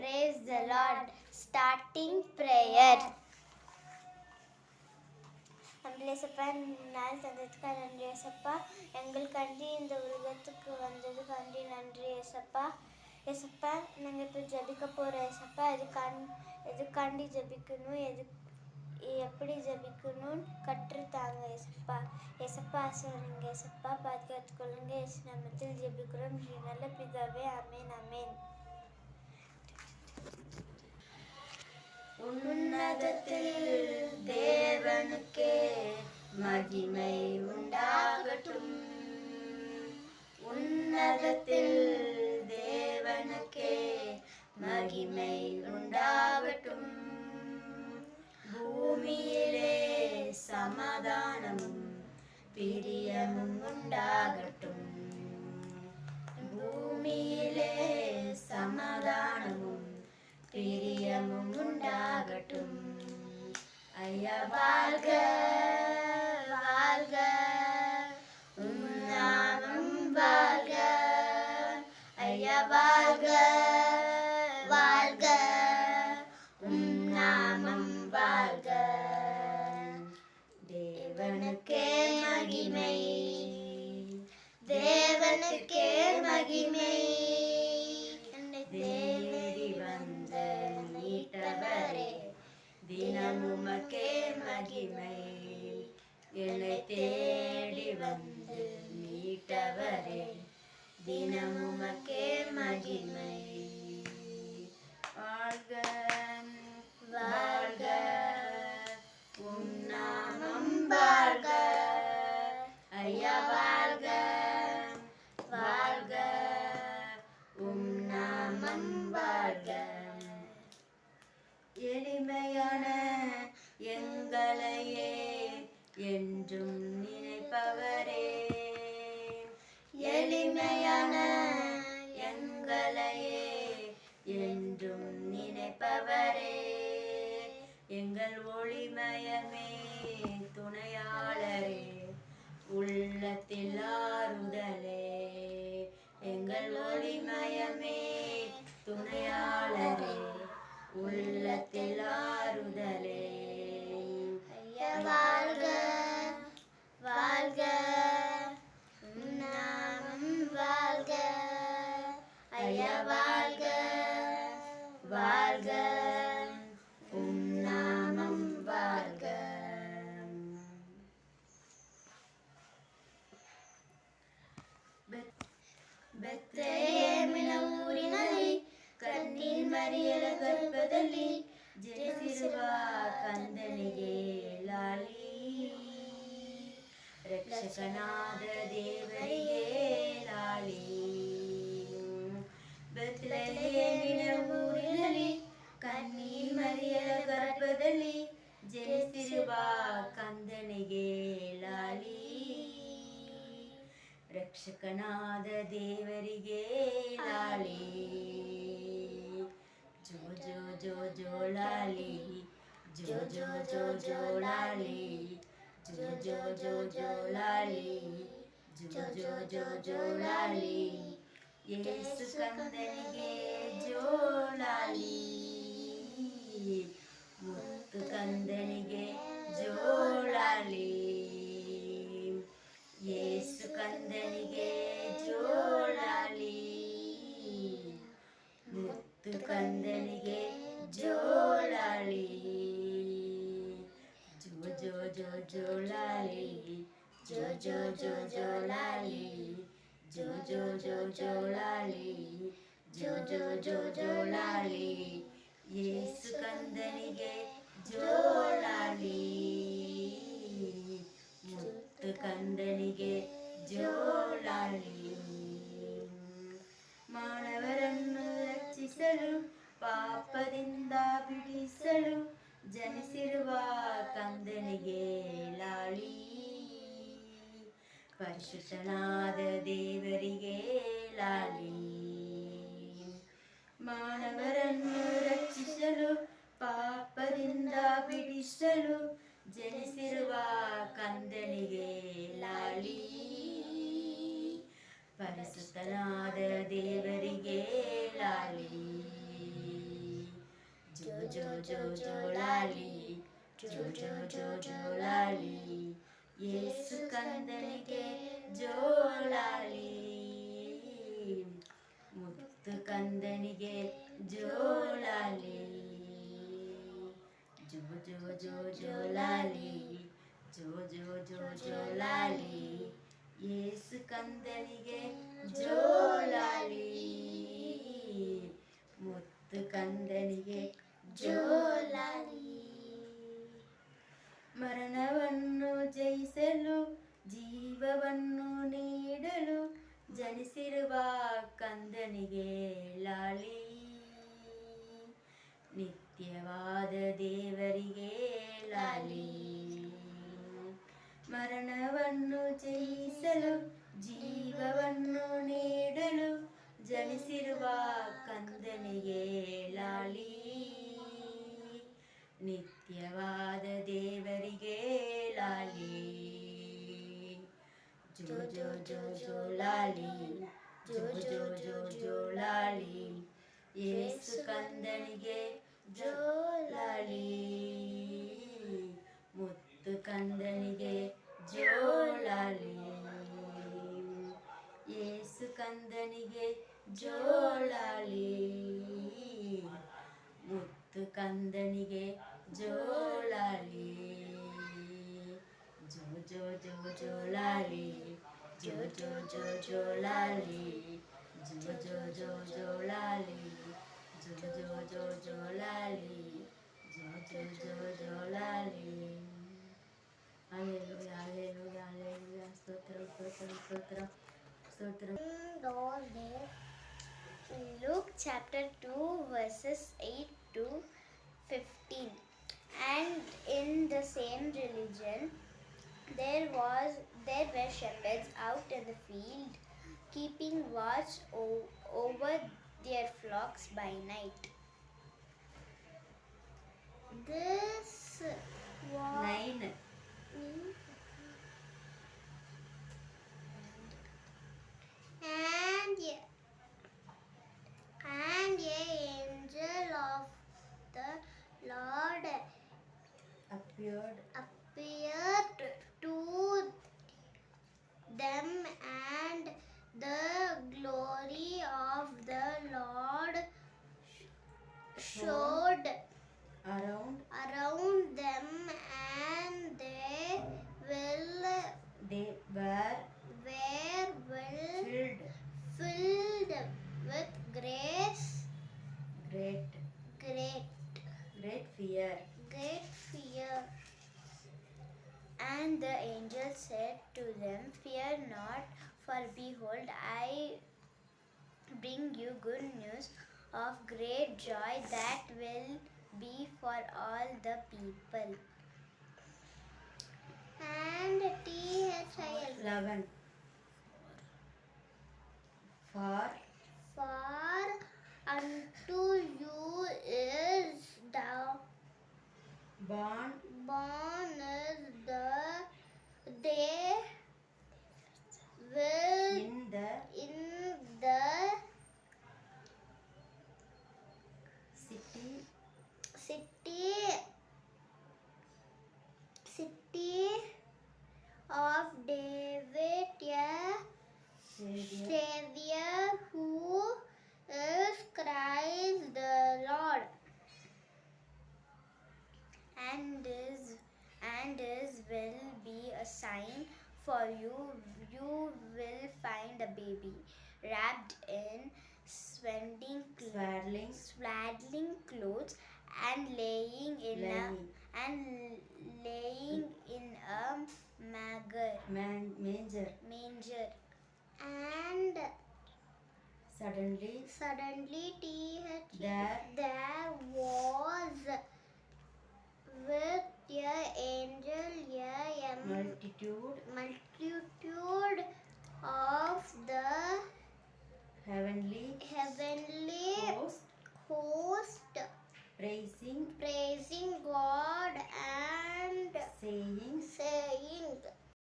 Praise the Lord. Starting prayer. நன்றி ஏசப்பா, நான் சந்ததுக்கா நன்றி ஏசப்பா. எங்களுக்காண்டி இந்த உலகத்துக்கு வந்ததுக்காண்டி நன்றி ஏசப்பா. ஏசப்பா, நாங்கள் இப்போ ஜபிக்க போகிறோம் ஏசப்பா. எதுக்காண்டி ஜபிக்கணும், எப்படி ஜபிக்கணும்னு கற்றுத்தாங்க ஏசப்பா. ஏசப்பா ஆசீர்வதிங்க ஏசப்பா, பாதுகாத்துக்கொள்ளுங்க. ஏசு நாமத்தில் ஜபிக்கிறோம் நல்ல பிதாவே, ஆமேன் ஆமேன். உன்னதத்தில் தேவனுக்கே மகிமை உண்டாகட்டும். உன்னதத்தில் தேவனுக்கே மகிமை உண்டாகட்டும். பூமியிலே சமாதானமும் பிரியமும் உண்டாகட்டும். பூமியிலே சமாதானமும் பிரியமும் உண்டாகட்டும். ஐயா வாழ்க வாழ்க, உம் நாமம் வாழ்க. ஐயா வாழ்க வாழ்க, உம் நாமம் வாழ்க. தேவனுக்கே மகிமை, தேவனுக்கே மகிமை. தேடி வந்த மீட்டவரே, தினமுமக்கே மகிமை. என்னை தேடி வந்து மீட்டவரே, தினமுமக்கே மகிமை. வாழ்க வாழ்க, உம் நாமம் வாழ்க. ஐயா வாழ்க வாழ்க, உம் நாமம் வாழ்க. எளிமையான எங்களையே என்றும் நினைப்பவரே, எளிமையான எங்களையே என்றும் நினைப்பவரே. எங்கள் ஒளிமயமே துணையாளரே, உள்ளத்தில் ஆறுதலே. எங்கள் ஒளிமயமே துணையாளரே, உள்ளத்தில் ஆறுதலே. ஐயா வாழ்க வாழ்க, உம் நாமம் வாழ்க. ஐயா வாழ்க வாழ்க, உம் நாமம் வாழ்க. ಬೆತ್ಲೆಹೇಮಿನ ಊರಿನಲ್ಲಿ ಕನ್ನಿನ್ ಮರಿಯಳ ಗರ್ಭದಲ್ಲಿ ಜನಿಸಿರುವ ಕಂದನಿಗೆ ಲಾಲಿ. ರಕ್ಷಕನಾದ ದೇವರಿಗೆ ಲಾಲಿ. ಬೆತ್ಲೆಹೇಮಿನ ಊರಿನಲ್ಲಿ ಕನ್ನಿನ್ ಮರಿಯಳ ಗರ್ಭದಲ್ಲಿ ಜನಿಸಿರುವ ಕಂದನಿಗೆ ಲಾಲಿ. ರಕ್ಷಕನಾದ ದೇವರಿಗೆ ಲಾಲಿ. ಜೋ ಜೋ ಜೋ ಜೋ ಲಾಲಿ, ಜೋ ಜೋ ಜೋ ಜೋ ಲಾಲಿ, ಜೋ ಜೋ ಜೋ ಜೋ ಲಾಲಿ, ಜೋ ಜೋ ಜೋ ಜೋ ಲಾಲಿ. ಯೇಸು ಕಂದನಿಗೆ ಜೋ ಲಾಲಿ, ಮುತ್ತು ಕಂದನಿಗೆ ಜೋ ಲಾಲಿ. ಯೇಸು ಕಂದನಿಗೆ ಜೋ ಲಾಲಿ, ಮುತ್ತು ಕಂದನಿಗೆ ಜೋ ಲಾಲಿ. ಜೋ ಜೋ ಜೋ ಜೋ ಲಾಲಿ, ಜೋ ಜೋ ಜೋ ಜೋ ಲಾಲಿ, ಜೋ ಜೋ ಜೋ ಜೋ ಲಾಲಿ, ಜೋ ಜೋ ಜೋ ಜೋ ಲಾಲಿ. ಯೇಸು ಕಂದನಿಗೆ ಜೋ ಲಾಲಿ, ಮುತ್ತು ಕಂದನಿಗೆ ಜೋ ಲಾಲಿ. ಮಾನವರನ್ನು ರಕ್ಷಿಸಲು ಪಾಪದಿಂದ ಬಿಡಿಸಲು ಜನಿಸಿರುವ ಕಂದನಿಗೆ ಲಾಲಿ. ಪರಿಶುದ್ಧನಾದ ದೇವರಿಗೆ ಲಾಲಿ. ಮಾನವರನ್ನು ರಕ್ಷಿಸಲು ಪಾಪದಿಂದ ಬಿಡಿಸಲು ಜನಿಸಿರುವ ಕಂದನಿಗೆ ಲಾಲಿ. ಪರಿಶುದ್ಧನಾದ ದೇವರಿಗೆ ಲಾಲಿ. ಜೋಲಾಲಿ ಜೋಲಾಲಿ ಯೇಸು ಕಂದನಿಗೆ ಜೋಲಾಲಿ ಮುತ್ತು ಕಂದನಿಗೆ ಜೋಲಾಲಿ ಜೋಲಾಲಿ ಜೋಲಾಲಿ ಯೇಸು ಕಂದನಿಗೆ ಜೋಲಾಲಿ ಮುತ್ತು ಕಂದನಿಗೆ ಜೋಲಾಲಿ ಮರಣವನ್ನು ಜಯಿಸಲು ಜೀವವನ್ನು ನೀಡಲು ಜನಿಸಿರುವ ಕಂದನಿಗೆ ಲಾಲಿ ನಿತ್ಯವಾದ ದೇವರಿಗೆ ಲಾಲಿ ಮರಣವನ್ನು ಜಯಿಸಲು ಜೀವವನ್ನು ನೀಡಲು ಜನಿಸಿರುವ ಕಂದನಿಗೆ ಲಾಲಿ ನಿತ್ಯವಾದ ದೇವರಿಗೆ ಲಾಲಿ ಜೋಲಾಲಿ ಜೋಲಾಲಿ ಯೇಸು ಕಂದನಿಗೆ ಜೋಲಾಲಿ ಮುತ್ತು ಕಂದನಿಗೆ ಜೋಲಾಲಿ ಯೇಸು ಕಂದನಿಗೆ ಜೋಲಾಲಿ ಮುತ್ತು ಕಂದನಿಗೆ ಜೋಲಾಲಿ ಜೋಲಾಲಿ ಜೋಲಾಲಿ ಜೋಲಾಲಿ ಜೋಲಾಲಿ ಜೋಲಾಲಿ Hallelujah, hallelujah, hallelujah. Stotram, stotram, stotram, stotram. Lord, Luke chapter 2 verses 8 to 15. And in the same religion there were shepherds out in the field, keeping watch over their flocks by night. This was 9. And a angel of the Lord Appeared appeared to them, and the glory of the Lord showed around them, and they were filled with great fear. And the angel said to them, "Fear not, for behold, I bring you good news of great joy that will be for all the people." And THIL 11. For unto you is the born is the day will in the in the city of David a Savior who is Christ the Lord. And this will be a sign for you. You will find a baby wrapped in swaddling clothes and laying in a manger. And Suddenly there was with the angel a multitude